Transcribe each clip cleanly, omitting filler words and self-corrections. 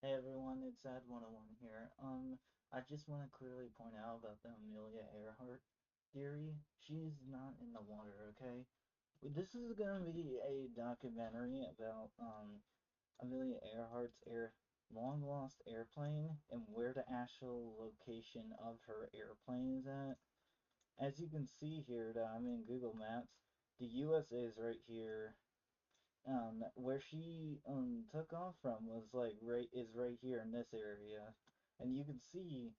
Hey everyone, it's Ad101 here. I just want to clearly point out about the Amelia Earhart theory. She's not in the water, okay? This is gonna be a documentary about Amelia Earhart's long lost airplane and where the actual location of her airplane is at. As you can see here, that I'm in Google Maps, the USA is right here, where she took off from was right here in this area, and you can see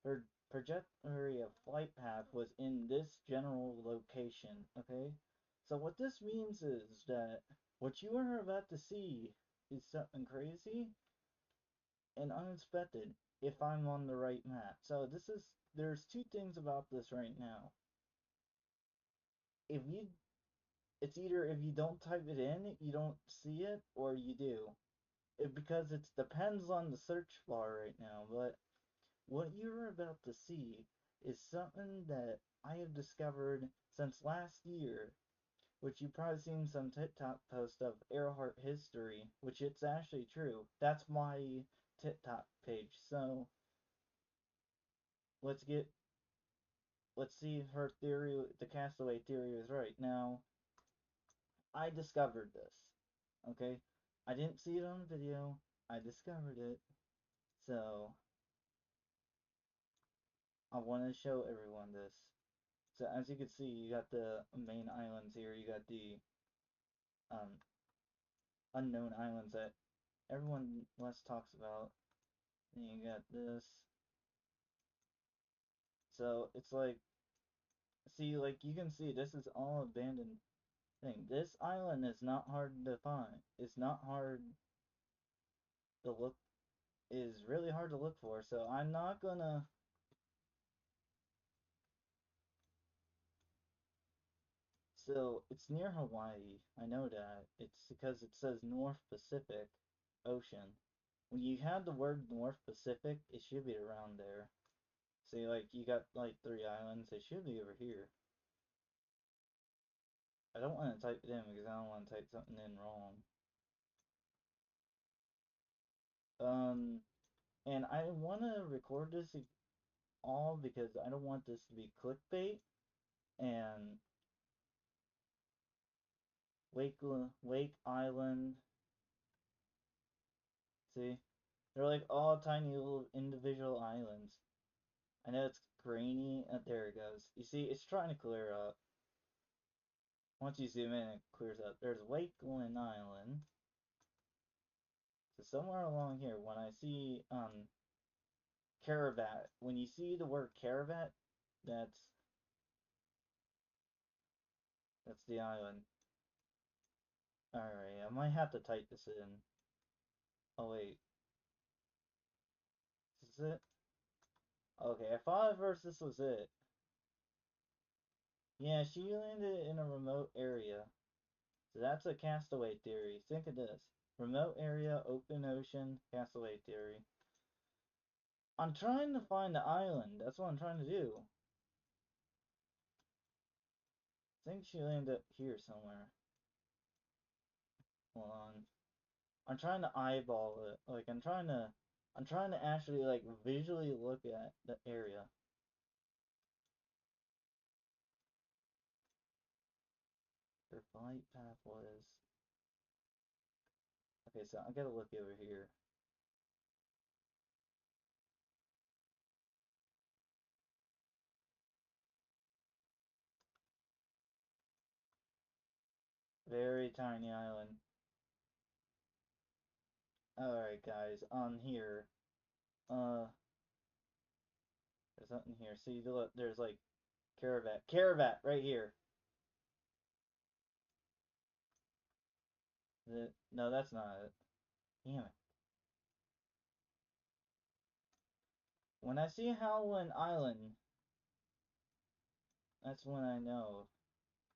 her trajectory of flight path was in this general location. Okay, so what this means is that what you are about to see is something crazy and unexpected if I'm on the right map. So there's two things about this right now. If you It's either if you don't type it in, you don't see it, or you do. Because it depends on the search bar right now, but what you're about to see is something that I have discovered since last year, which you've probably seen some TikTok post of Earhart history, which it's actually true. That's my TikTok page. So let's get let's see if her theory, the castaway theory, is right. Now, I discovered this. Okay? I didn't see it on the video. I discovered it. So I want to show everyone this. So as you can see, you got the main islands here. You got the um, unknown islands that everyone less talks about. Then you got this. So it's like, see, like you can see, this is all abandoned thing. This island is not hard to find. It's not hard to look. Is really hard to look for. So I'm not gonna. So it's near Hawaii. I know that. It's because it says North Pacific Ocean. When you have the word North Pacific, it should be around there. See, like, you got, like, three islands. They should be over here. I don't want to type it in because I don't want to type something in wrong. Um, and I want to record this all because I don't want this to be clickbait. And Wake Island, see? They're like all tiny little individual islands. I know it's grainy. There it goes. You see, it's trying to clear up. Once you zoom in, it clears up. There's Wakeland Island. So somewhere along here, when I see Caravat, when you see the word Caravat, that's that's the island. Alright, I might have to type this in. Oh wait, is this it? Okay, I thought at first this was it. Yeah, she landed in a remote area. So that's a castaway theory. Think of this. Remote area, open ocean, castaway theory. I'm trying to find the island. That's what I'm trying to do. I think she landed here somewhere. Hold on. I'm trying to eyeball it. Like I'm trying to actually like visually look at the area. Her flight path was. Okay, so I gotta look over here. Very tiny island. Alright guys, on here. Uh there's something here. See look, there's like Caravat. Caravat right here. No, that's not it. Damn it. When I see Howland Island, that's when I know.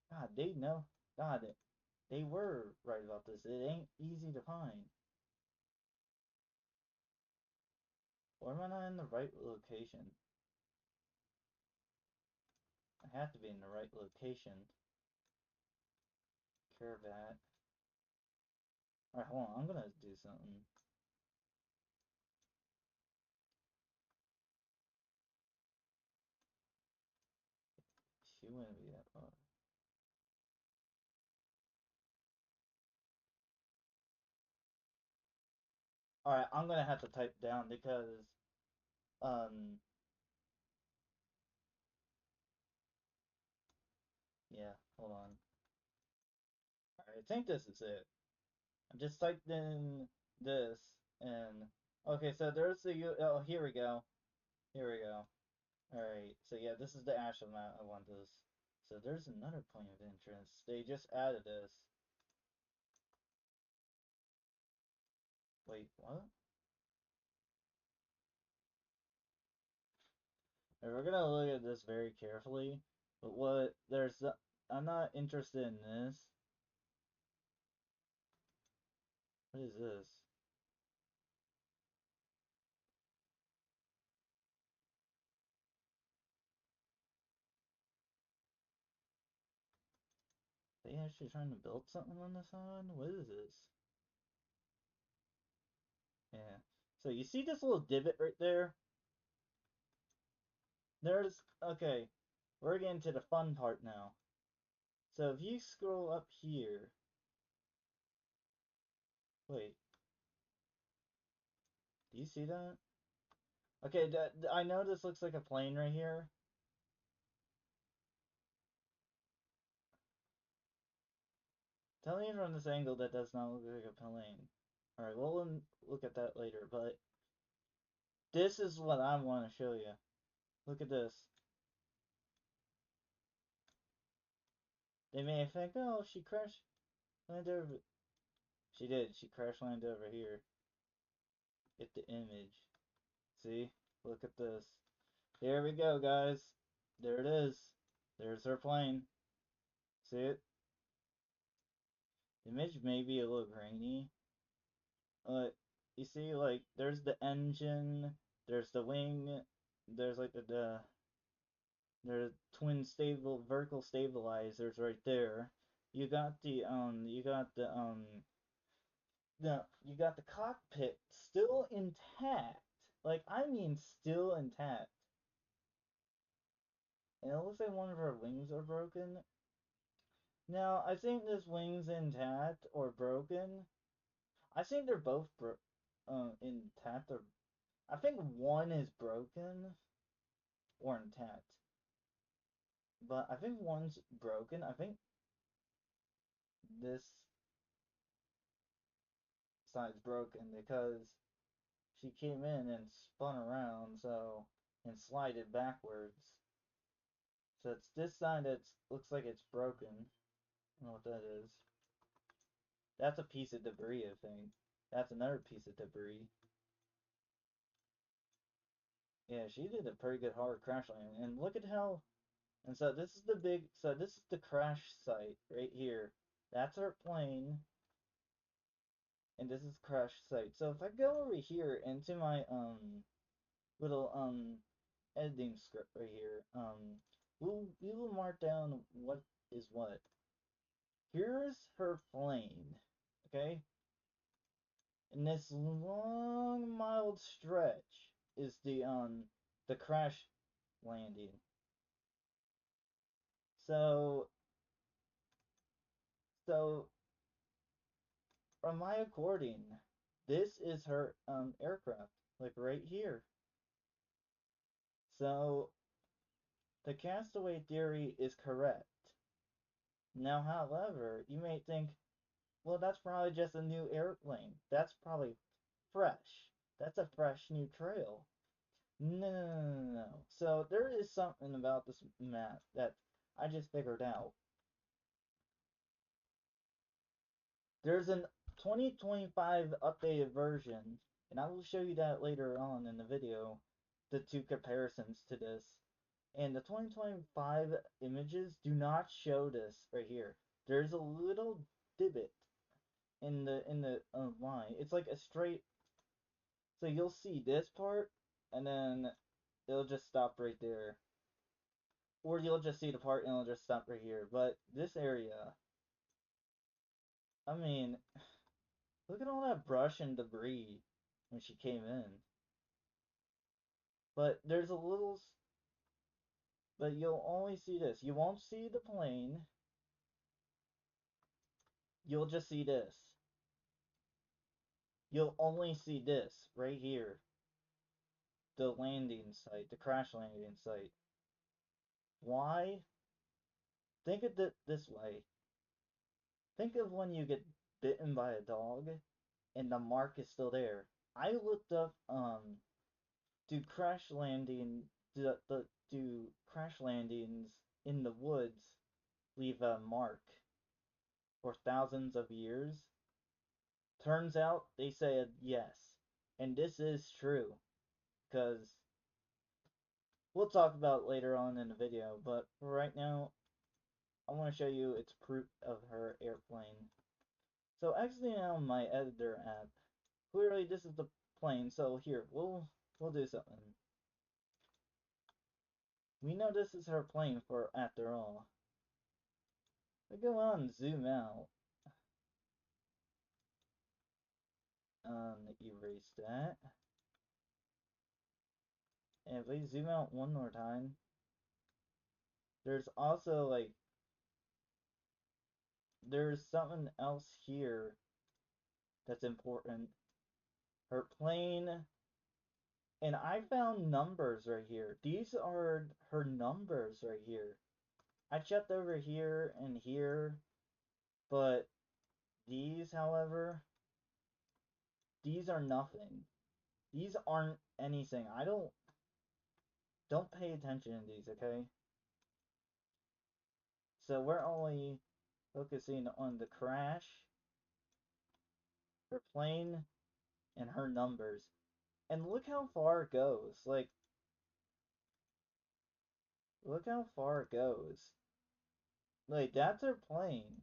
God, they know. God, they were right about this. It ain't easy to find. Or am I not in the right location? I have to be in the right location. Caravat. Alright, hold on. I'm gonna do something. she wouldn't be that far. Alright, I'm gonna have to type down because, um, yeah, hold on. Alright, I think this is it. I just typed in this, and, okay, so there's the, oh, here we go. Here we go. Alright, so yeah, this is the actual map I want this. So there's another point of entrance. They just added this. Wait, what? And we're gonna look at this very carefully. But what there's I'm not interested in this. What is this? They actually trying to build something on this island? What is this? Yeah. So you see this little divot right there? There's okay. We're getting to the fun part now. So if you scroll up here, wait, do you see that? Okay, I know this looks like a plane right here. Tell me from this angle that does not look like a plane. Alright, we'll look at that later, but this is what I want to show you. Look at this. They may think, oh, she crash landed over. She did. She crash landed over here. Get the image. See? Look at this. Here we go, guys. There it is. There's her plane. See it? The image may be a little grainy. You see, like, there's the engine, there's the wing, there's like the twin stable vertical stabilizers right there. You got the cockpit still intact. Like, I mean still intact. And it looks like one of her wings are broken. Now, I think this wing's intact or broken. I think they're both intact or I think one is broken or intact. But I think one's broken. I think this side's broken because she came in and spun around and slided backwards. So it's this side that looks like it's broken. I don't know what that is. That's a piece of debris, I think. That's another piece of debris. Yeah, she did a pretty good hard crash landing. And look at how. And so this is this is the crash site right here. That's our plane. And this is crash site. So if I go over here into my little editing script right here, we will mark down what is what. Here's her plane. Okay? And this long mild stretch is the crash landing. So so from my according, this is her aircraft, like right here. So the castaway theory is correct. Now, however, you may think, well, that's probably just a new airplane. That's probably fresh. That's a fresh new trail. No, no, no, no, no. So there is something about this map that I just figured out. There's an 2025 updated version, and I will show you that later on in the video, the two comparisons to this. And the 2025 images do not show this right here. There's a little divot in the line. It's like a straight. So you'll see this part, and then it'll just stop right there. Or you'll just see the part and it'll just stop right here. But this area, I mean, look at all that brush and debris when she came in. But there's a little. But you'll only see this. You won't see the plane. You'll just see this. You'll only see this right here. The landing site, the crash landing site. Why? Think of it this way. Think of when you get bitten by a dog and the mark is still there. I looked up do crash landing do crash landings in the woods leave a mark for thousands of years? Turns out they said yes. And this is true because we'll talk about it later on in the video, but for right now I want to show you its proof of her airplane. So exiting out my editor app, clearly this is the plane, so here, we'll do something. We know this is her plane for after all. We go on and zoom out. Erase that. And if we zoom out one more time, there's also like there's something else here that's important. Her plane, and I found numbers right here. These are her numbers right here. I checked over here and here, but these, however, these are nothing. These aren't anything. I don't pay attention to these, okay? So we're only focusing on the crash, her plane, and her numbers. And look how far it goes. Like, look how far it goes. Like, that's her plane.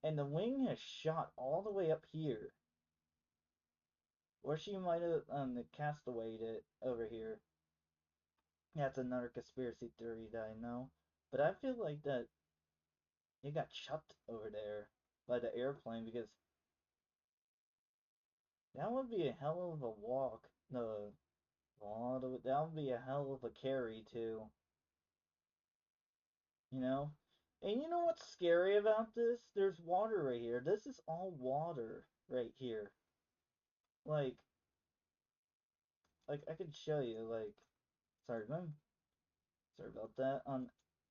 And the wing has shot all the way up here. Or she might have castawayed it over here. That's another conspiracy theory that I know. But I feel like that it got chucked over there by the airplane because that would be a hell of a walk. No, that would be a hell of a carry too. You know? And you know what's scary about this? There's water right here. This is all water right here. Like, I could show you, like, sorry, man. Sorry about that.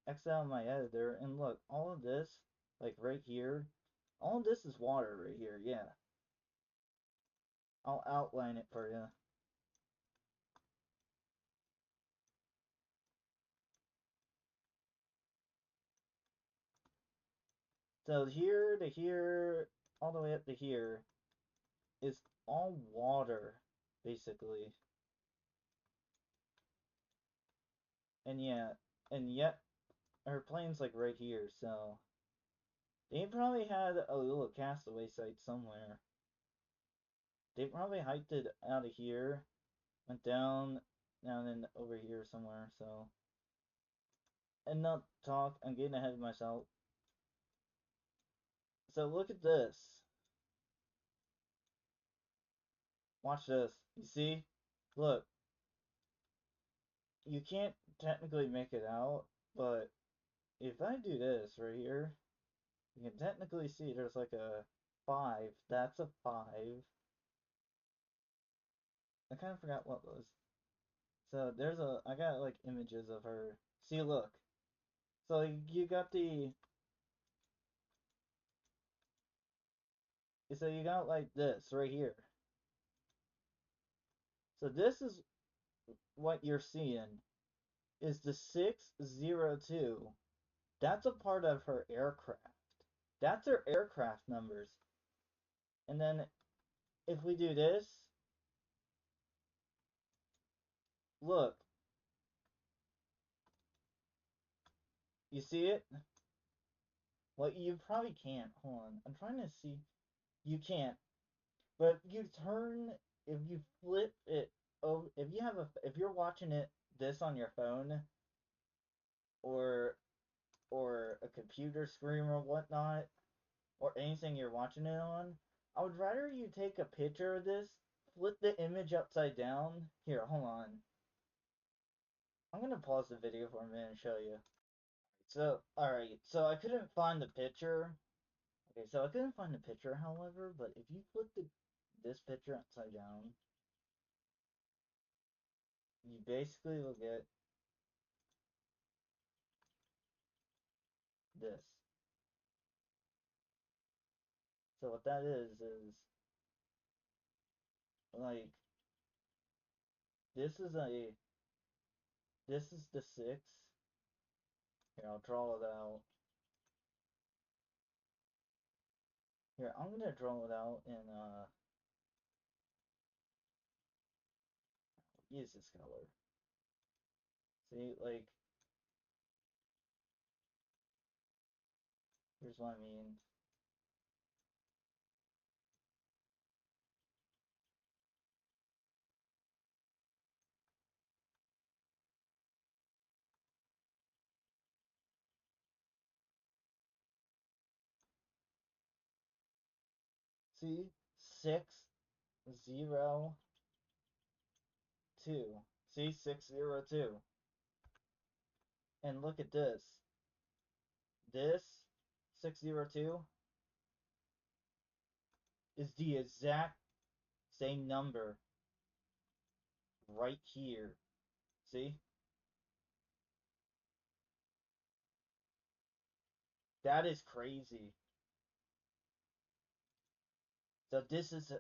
X out my editor, and look, all of this, like right here, all of this is water right here, yeah. I'll outline it for you. So here to here, all the way up to here, is all water, basically. And yeah, and yet, her plane's like right here, so they probably had a little castaway site somewhere. They probably hiked it out of here, went down and over here somewhere, so. And not talk, I'm getting ahead of myself. So look at this. Watch this. You see? Look. You can't technically make it out, but if I do this right here, you can technically see there's like a 5. That's a 5. I kind of forgot what was. So I got like images of her. See, look. So you got so you got like this right here. So this is what you're seeing is the 602. That's a part of her aircraft. That's her aircraft numbers. And then if we do this, look. You see it? Well, you probably can't. Hold on. I'm trying to see. You can't. But if you flip it, oh, if you're watching this on your phone or a computer screen or whatnot, or anything you're watching it on, I would rather you take a picture of this, flip the image upside down. Here, hold on. I'm gonna pause the video for a minute and show you. So, alright, so I couldn't find the picture. Okay, so I couldn't find the picture, however, but if you flip this picture upside down, you basically will get this. So what that is like this is a this is the 6. Here, I'll draw it out. Here, I'm gonna draw it out in use this color. See, like here's what I mean. See, 602. See, 602. And look at this. This 602 is the exact same number right here. See? That is crazy. So this is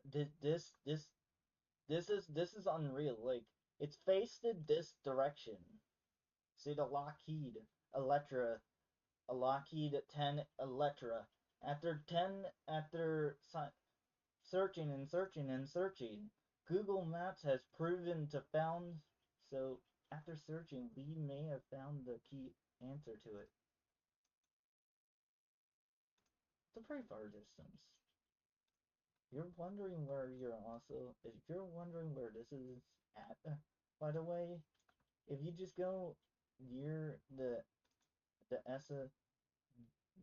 unreal. Like it's faced in this direction. See the Electra, a Lockheed 10 Electra. After searching and searching and searching, Google Maps has proven to found. So after searching, we may have found the key answer to it. It's a pretty far distance. You're wondering where you're also. If you're wondering where this is at, by the way, if you just go near the Essa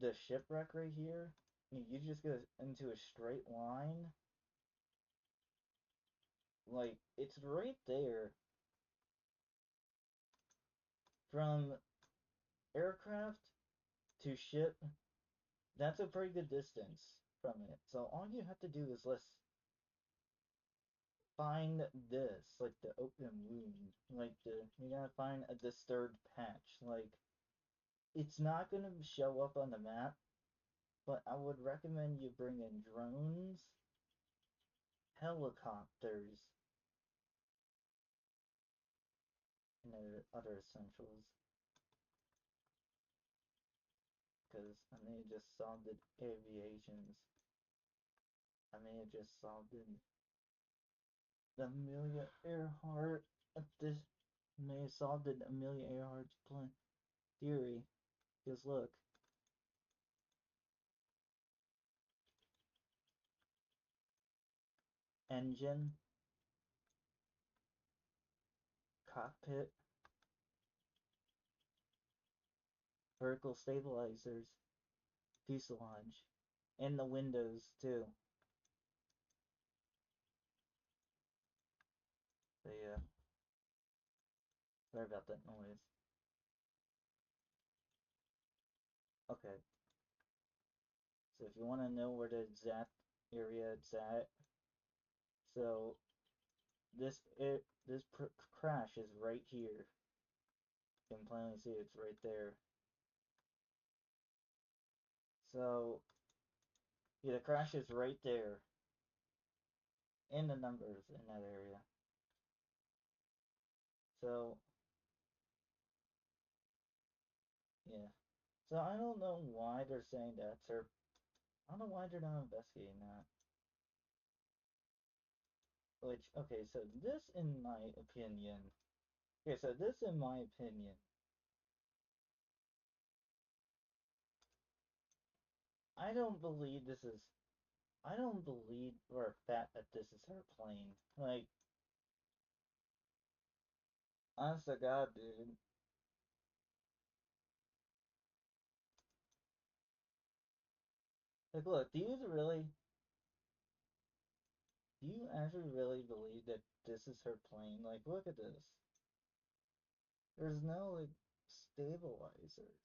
the shipwreck right here, you just go into a straight line, like it's right there from aircraft to ship. That's a pretty good distance from it. So all you have to do is let's find this, like the open wound, like you gotta find a disturbed patch. Like it's not gonna show up on the map, but I would recommend you bring in drones, helicopters, and other essentials. Because I may have just solved it aviations. I may have just solved it the Amelia Earhart. This may have solved it Amelia Earhart's plan theory. Because look, engine, cockpit, vertical stabilizers, fuselage, and the windows too. But yeah, sorry about that noise. Okay, so if you want to know where the exact area it's at, so this crash is right here. You can plainly see it's right there. So yeah, the crash is right there in the numbers in that area. So yeah. So I don't know why they're saying that's her. I don't know why they're not investigating that. Which okay, so this in my opinion. Okay, so this in my opinion. I don't believe this is. I don't believe for a fact that this is her plane. Like, honest to God, dude. Like, look, do you actually really believe that this is her plane? Like, look at this. There's no like stabilizers.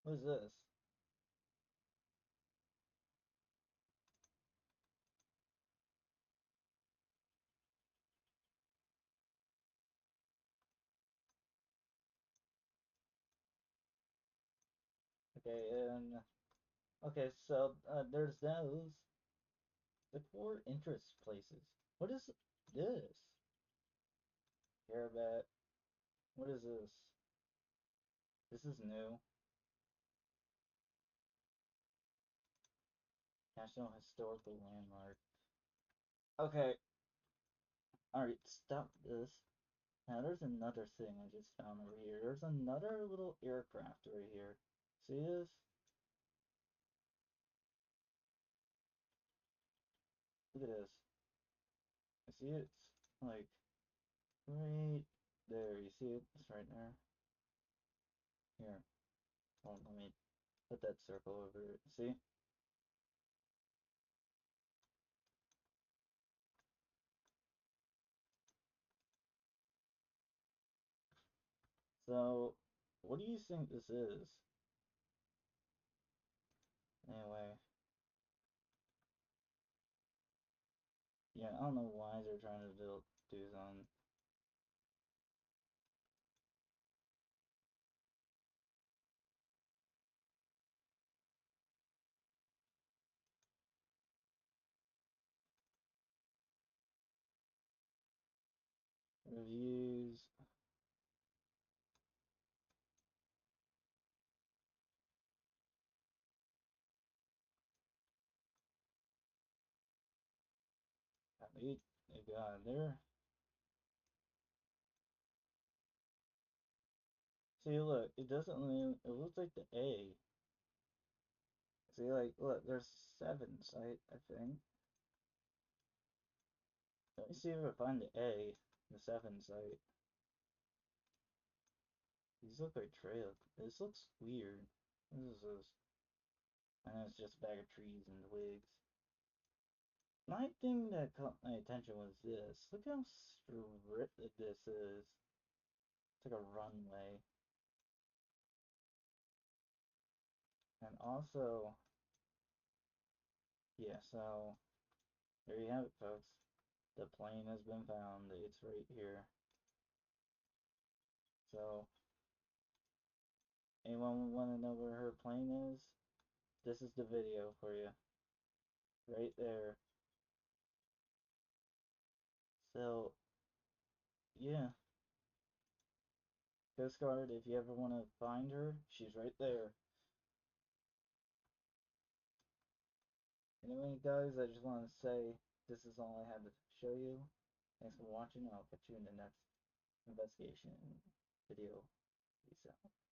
What is this? Okay, and okay, so there's those. The core interest places. What is this? Carabat. What is this? This is new. National Historical Landmark. Okay, alright, stop this. Now there's another thing I just found over here. There's another little aircraft right here. See this? Look at this. I see it? It's like right there. You see it? It's right there. Here. Hold on, let me put that circle over it. See? So, what do you think this is? Anyway, yeah, I don't know why they're trying to do something. Reviews. They got there. See, look, it doesn't really, it looks like the A. See, like, look, there's seven site, I think. Let me see if I find the A, the seven site. These look like trail. This looks weird. What is this? I know it's just a bag of trees and twigs. My thing that caught my attention was this. Look how stripped this is. It's like a runway. And also, yeah, so there you have it, folks. The plane has been found. It's right here. So, anyone want to know where her plane is? This is the video for you. Right there. So, yeah. Coast Guard, if you ever want to find her, she's right there. Anyway, guys, I just want to say this is all I had to show you. Thanks for watching. I'll catch you in the next investigation video. Peace out.